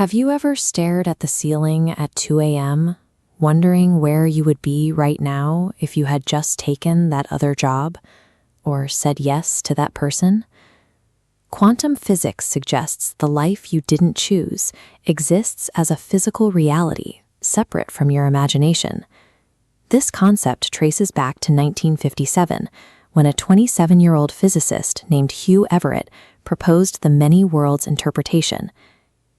Have you ever stared at the ceiling at 2 a.m., wondering where you would be right now if you had just taken that other job or said yes to that person? Quantum physics suggests the life you didn't choose exists as a physical reality separate from your imagination. This concept traces back to 1957, when a 27-year-old physicist named Hugh Everett proposed the many worlds interpretation.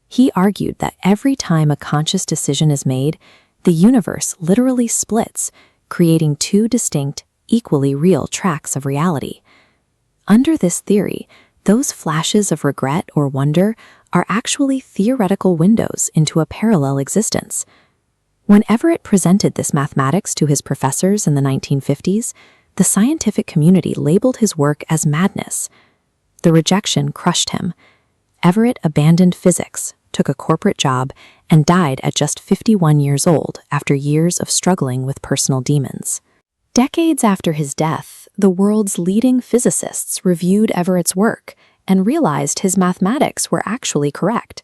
He argued that every time a conscious decision is made, the universe literally splits, creating two distinct, equally real tracks of reality. Under this theory, those flashes of regret or wonder are actually theoretical windows into a parallel existence. When Everett presented this mathematics to his professors in the 1950s, the scientific community labeled his work as madness. The rejection crushed him. Everett abandoned physics, took a corporate job, and died at just 51 years old after years of struggling with personal demons. Decades after his death, the world's leading physicists reviewed Everett's work and realized his mathematics were actually correct.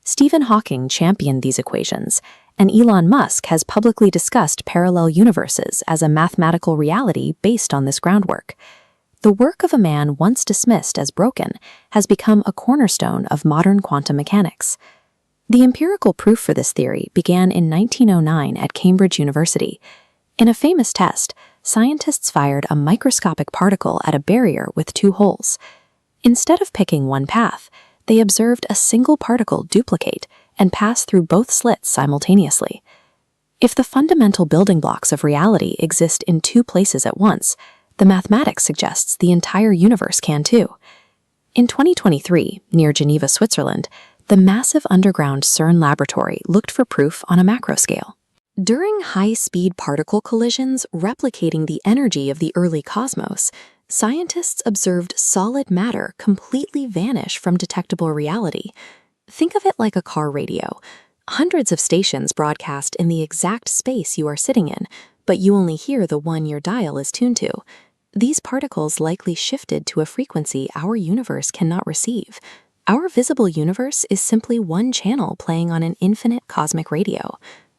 Stephen Hawking championed these equations, and Elon Musk has publicly discussed parallel universes as a mathematical reality based on this groundwork. The work of a man once dismissed as broken has become a cornerstone of modern quantum mechanics. The empirical proof for this theory began in 1909 at Cambridge University. In a famous test, scientists fired a microscopic particle at a barrier with two holes. Instead of picking one path, they observed a single particle duplicate and pass through both slits simultaneously. If the fundamental building blocks of reality exist in two places at once, the mathematics suggests the entire universe can too. In 2023, near Geneva, Switzerland, the massive underground CERN laboratory looked for proof on a macro scale. During high-speed particle collisions replicating the energy of the early cosmos, scientists observed solid matter completely vanish from detectable reality. Think of it like a car radio. Hundreds of stations broadcast in the exact space you are sitting in, but you only hear the one your dial is tuned to. These particles likely shifted to a frequency our universe cannot receive. Our visible universe is simply one channel playing on an infinite cosmic radio.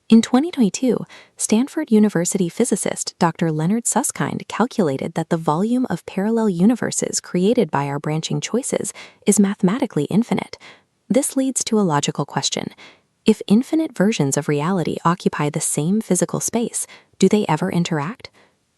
In 2022, Stanford University physicist Dr. Leonard Susskind calculated that the volume of parallel universes created by our branching choices is mathematically infinite. This leads to a logical question. If infinite versions of reality occupy the same physical space, do they ever interact?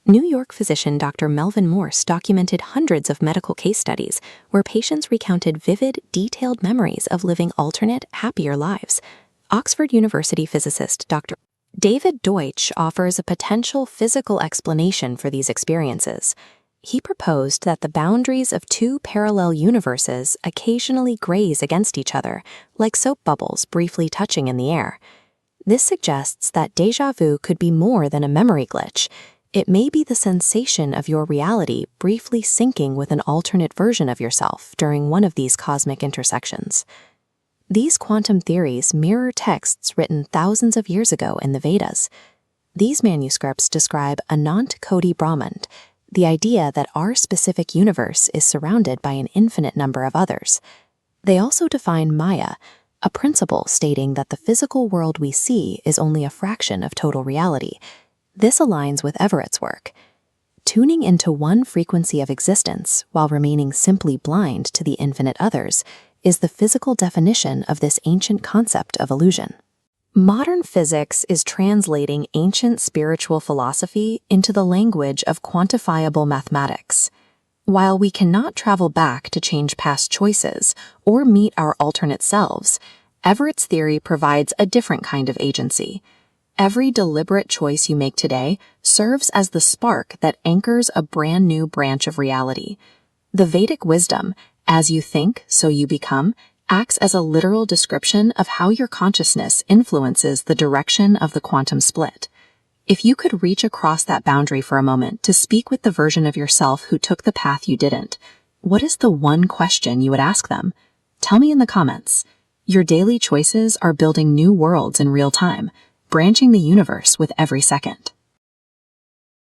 New York physician Dr. Melvin Morse documented hundreds of medical case studies where patients recounted vivid, detailed memories of living alternate, happier lives. Oxford University physicist Dr. David Deutsch offers a potential physical explanation for these experiences. He proposed that the boundaries of two parallel universes occasionally graze against each other, like soap bubbles briefly touching in the air. This suggests that déjà vu could be more than a memory glitch. It may be the sensation of your reality briefly syncing with an alternate version of yourself during one of these cosmic intersections. These quantum theories mirror texts written thousands of years ago in the Vedas. These manuscripts describe Ananta Koti Brahmanda, the idea that our specific universe is surrounded by an infinite number of others. They also define Maya, a principle stating that the physical world we see is only a fraction of total reality. This aligns with Everett's work. Tuning into one frequency of existence while remaining simply blind to the infinite others is the physical definition of this ancient concept of illusion. Modern physics is translating ancient spiritual philosophy into the language of quantifiable mathematics. While we cannot travel back to change past choices or meet our alternate selves, Everett's theory provides a different kind of agency. Every deliberate choice you make today serves as the spark that anchors a brand new branch of reality. The Vedic wisdom, "As you think, so you become," acts as a literal description of how your consciousness influences the direction of the quantum split. If you could reach across that boundary for a moment to speak with the version of yourself who took the path you didn't, what is the one question you would ask them? Tell me in the comments. Your daily choices are building new worlds in real time, branching the universe with every second.